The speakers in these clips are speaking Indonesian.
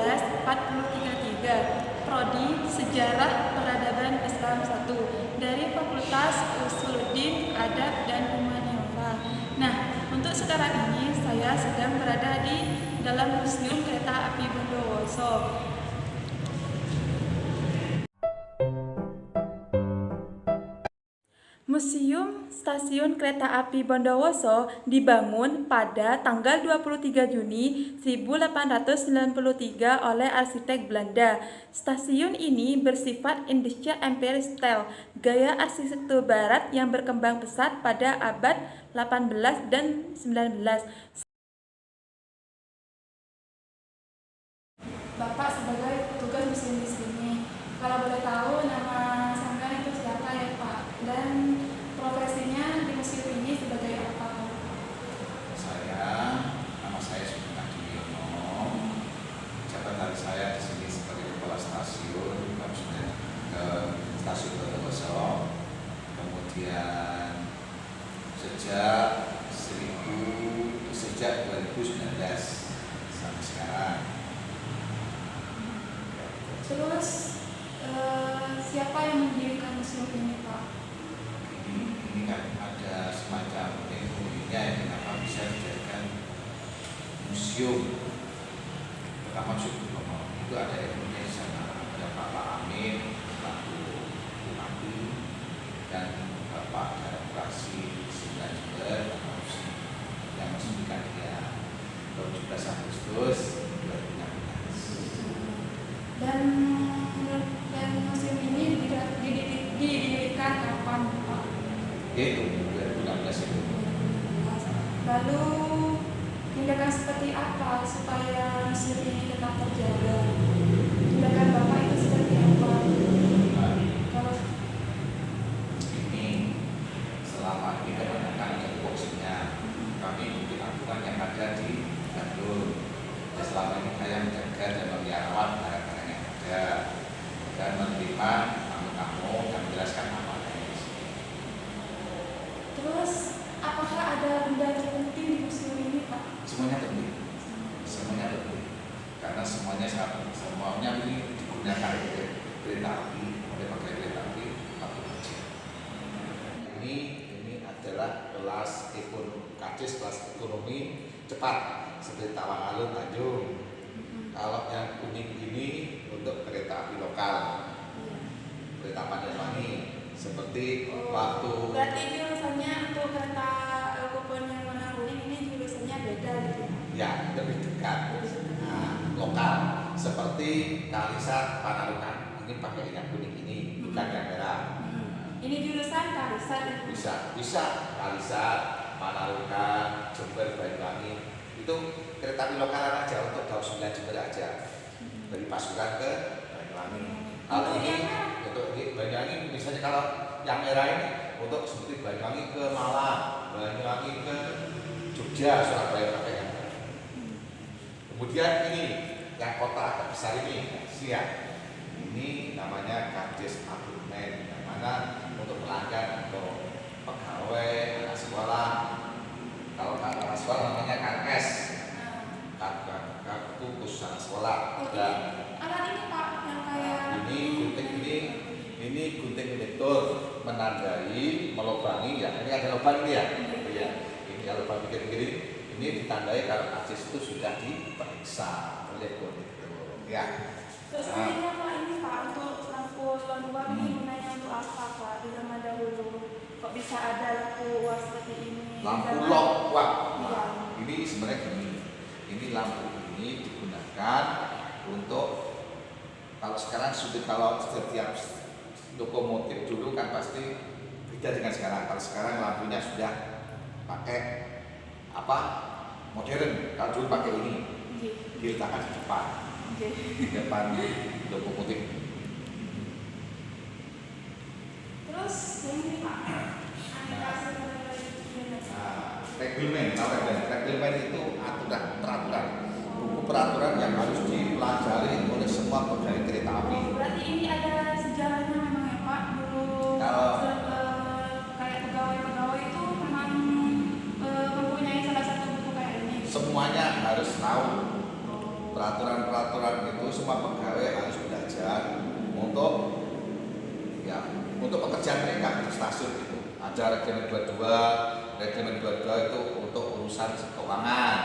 1943, Prodi Sejarah Peradaban Islam 1 dari Fakultas Usuluddin Adab dan Humaniora. Nah, untuk sekarang ini saya sedang berada di dalam Museum Kereta Api Bondowoso. Museum Stasiun Kereta Api Bondowoso dibangun pada tanggal 23 Juni 1893 oleh arsitek Belanda. Stasiun ini bersifat Industrial Empire Style, gaya arsitektur barat yang berkembang pesat pada abad 18 dan 19. Bapak sebagai petugas museum di sini, kalau boleh tahu nama sampean itu siapa ya Pak? Dan profesinya di museum ini sebagai apa? Nama saya Sugeng Adiono. Jabatan saya di sini sebagai kepala stasiun, maksudnya ke stasiun Bondowoso. Kemudian sejak 2019 sampai sekarang. Terus siapa yang mendirikan museum ini Pak? Ini kan ada semacam teknologinya yang kenapa bisa dijadikan museum. Pertama itu ada ilmunya di sana, ada Pak Amin selaku Bupati dan Bapak Direkturasi Sindangjer yang meresmikan dia 17 Agustus 2016. Dan museum ini didirikan kapan Pak? Itu 2016 itu. Lalu tindakan seperti apa supaya museum ini tetap terjaga? Tindakan Bapak itu seperti apa? Kalau Ini selama ini kebanyakan tupoksinya kami ikuti aturan yang ada di Bandung. Selama ini saya menjaga dan merawat barang-barang yang ada dan menerima tamu-tamu dan menjelaskan apa yang di sini. terus apakah ada benda terpenting di museum ini Pak? Semuanya penting, karena semuanya ini digunakan oleh kereta api, oleh pegawai kereta api atau kerja. Ini adalah kelas ekonomi cepat seperti Tawang-Alun, Tanjung. Kalau yang kuning ini untuk kereta api lokal, kereta Pademangi, seperti waktu. Berarti jurusannya untuk kereta kupon yang warna kuning ini jurusannya beda gitu? Ya, lebih dekat. Lokal, seperti Kalisat, Panarukan. Ini pakai yang kuning ini, bukan yang merah. Ini jurusan Kalisat ya? Bisa Kalisat, Panarukan, Jember, Banyuwangi. Itu kereta api lokal aja untuk Daup 9 Jember aja. Dari Pasuruan ke Banyuwangi. Kalau ini untuk Banyuwangi, misalnya kalau yang merah ini untuk seperti Banyuwangi ke Malang, Banyuwangi ke Jogja, Surabaya pakai yang merah. Kemudian ini yang kota agak besar ini, siang. Ini namanya Kades Abdurmen, yang mana untuk pelanggan atau pegawai, anak sekolah. Kalau anak sekolah namanya KS, kartu khusus anak sekolah. Dan alat ini Pak yang kayak ini gunting elektron menandai melubangi ya. Ini ada lubang ini ya. Iya. Ini kalau lubang begini ini ditandai kalau akses itu sudah diperiksa oleh kondektur. Ya. Terus ini apa ini Pak untuk lampu luar ini gunanya untuk apa Pak di zaman dahulu? Kok bisa ada lampu UAS seperti ini? Lampu lock, ini sebenarnya gini. Ini lampu ini digunakan untuk kalau sekarang sudah kalau setiap lokomotif dulu kan pasti beda dengan sekarang. Kalau sekarang lampunya sudah pakai apa? Modern. Kalau dulu pakai ini diletakkan di depan. Di depan lokomotif. Terus ini Pak, reglemen itu peraturan, buku peraturan yang harus dipelajari oleh semua pegawai kereta api. Berarti ini ada sejarahnya memang ya Pak, dulu kayak pegawai-pegawai itu memang mempunyai salah satu buku kayak ini. Semuanya harus tahu peraturan-peraturan itu semua pegawai harus belajar untuk untuk pekerjaan mereka di stasiun itu. Ada Regimen 22, Regimen 22 itu untuk urusan keuangan,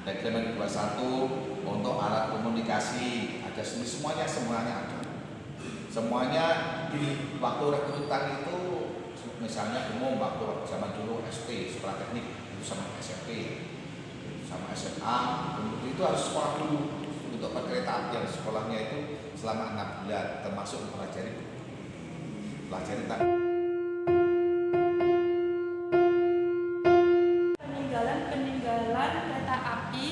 Regimen 21 untuk alat komunikasi, ada semuanya ada. Semuanya di waktu rekrutan itu, misalnya umum waktu zaman dulu SP, sekolah teknik itu sama SMP, sama SMA, kemudian itu harus sekolah dulu untuk perkereta apian. Sekolahnya itu selama 6 bulan, termasuk mempelajari tentang peninggalan kereta api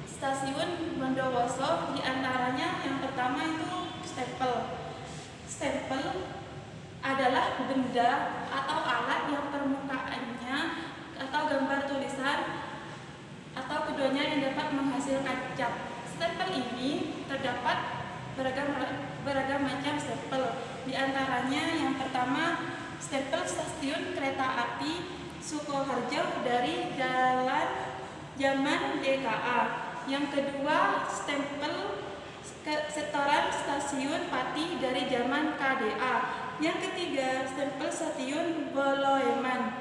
stasiun Bondowoso. Diantaranya yang pertama itu stempel. Stempel adalah benda atau alat yang permukaannya atau gambar tulisan atau keduanya yang dapat menghasilkan cap. Stempel ini terdapat beragam macam stempel. Di antaranya yang pertama stempel stasiun kereta api Sukoharjo dari zaman DKA. Yang kedua stempel setoran stasiun Pati dari zaman KDA. Yang ketiga stempel stasiun Boloeman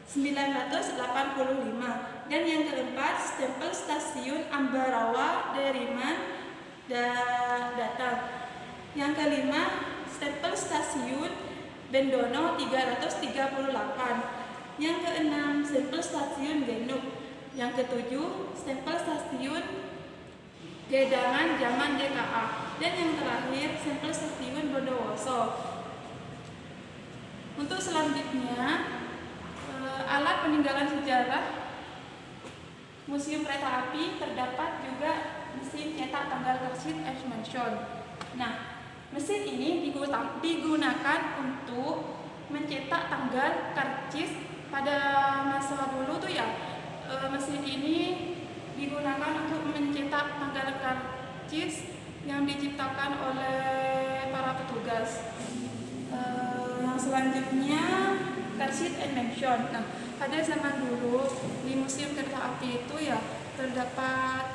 985. Dan yang keempat stempel stasiun Ambarawa Deriman datang. Yang kelima stempel stasiun Bendono 338. Yang keenam stempel stasiun Genuk. Yang ketujuh stempel stasiun Gedangan zaman DKA. Dan yang terakhir stempel stasiun Bondowoso. Untuk selanjutnya alat peninggalan sejarah Museum Kereta Api terdapat juga mesin cetak tanggal karcis as mentioned. Nah, mesin ini digunakan untuk mencetak tanggal karcis pada masa dulu tuh ya. Mesin ini digunakan untuk mencetak tanggal karcis yang diciptakan oleh para petugas. Yang selanjutnya karcis and mention. Nah, pada zaman dulu di Museum Kereta Api itu ya terdapat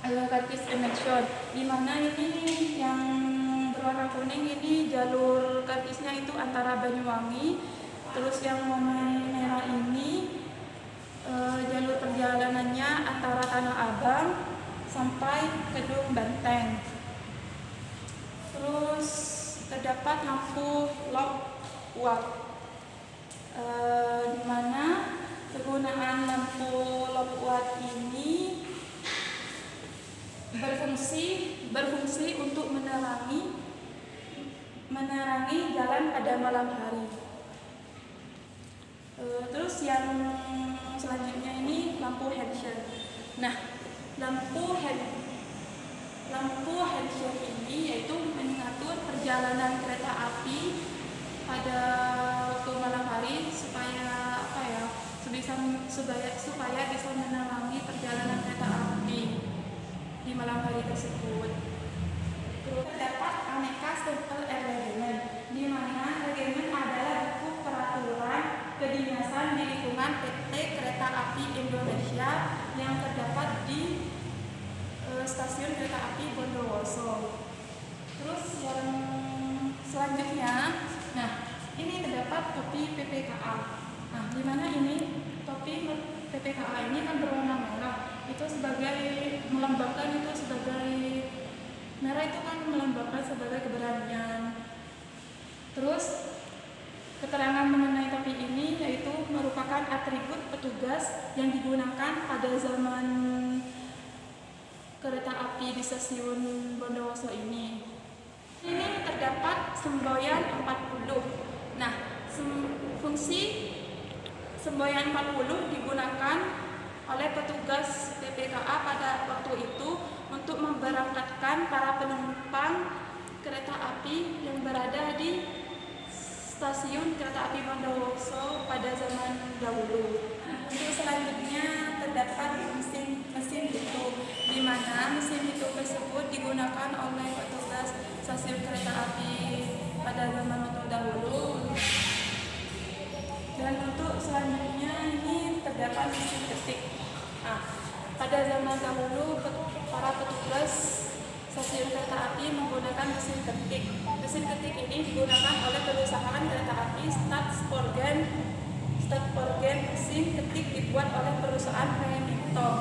karcis and mention, di mana ini yang berwarna kuning ini jalur karcisnya itu antara Banyuwangi, terus yang warna merah ini jalur perjalanannya antara Tanah Abang sampai Kedung Banteng. Terus terdapat lampu lock uap, di mana penggunaan lampu lock uap ini berfungsi untuk menerangi jalan pada malam hari. Terus yang selanjutnya ini lampu headshell. Nah, lampu headshell ini yaitu mengatur perjalanan kereta api pada waktu malam hari supaya bisa menerangi perjalanan kereta api di malam hari tersebut. Terus terdapat aneka stempel regimen, di mana regimen adalah buku peraturan kedinasan di lingkungan PT Kereta Api Indonesia yang terdapat di stasiun kereta api Bondowoso. Terus yang selanjutnya, nah ini terdapat topi PPKA. Nah, di mana ini topi PPKA ini kan berwarna merah. Itu melambangkan merah itu kan melambangkan sebagai keberanian. Terus keterangan mengenai topi ini yaitu merupakan atribut petugas yang digunakan pada zaman kereta api di stasiun Bondowoso ini. Ini terdapat semboyan 40. Nah, fungsi semboyan 40 digunakan oleh petugas PPKA pada waktu itu untuk memberangkatkan para penumpang kereta api yang berada di stasiun kereta api Bondowoso pada zaman dahulu. Untuk selanjutnya terdapat mesin hitung, di mana mesin hitung tersebut digunakan oleh petugas stasiun kereta api pada zaman dahulu. Dan untuk selanjutnya ini terdapat mesin ketik. Nah, pada zaman dahulu para petugas stasiun kereta api menggunakan mesin ketik. Mesin ketik ini digunakan oleh perusahaan kereta api Stadsporgen. Stadsporgen mesin ketik dibuat oleh perusahaan Remington.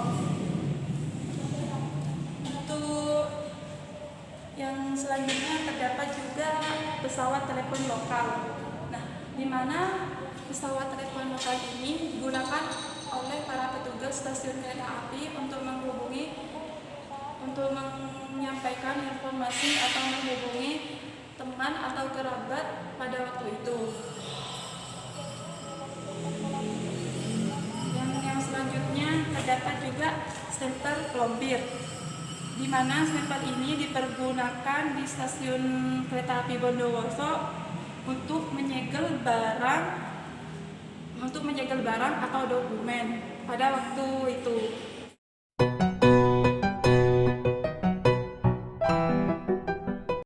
Untuk yang selanjutnya terdapat juga pesawat telepon lokal. Nah, di mana pesawat telepon lokal ini digunakan oleh para petugas stasiun kereta api untuk menyampaikan informasi atau menghubungi teman atau kerabat pada waktu itu. Yang selanjutnya terdapat juga stempel plombir, di mana stempel ini dipergunakan di stasiun kereta api Bondowoso untuk menyegel barang atau dokumen pada waktu itu.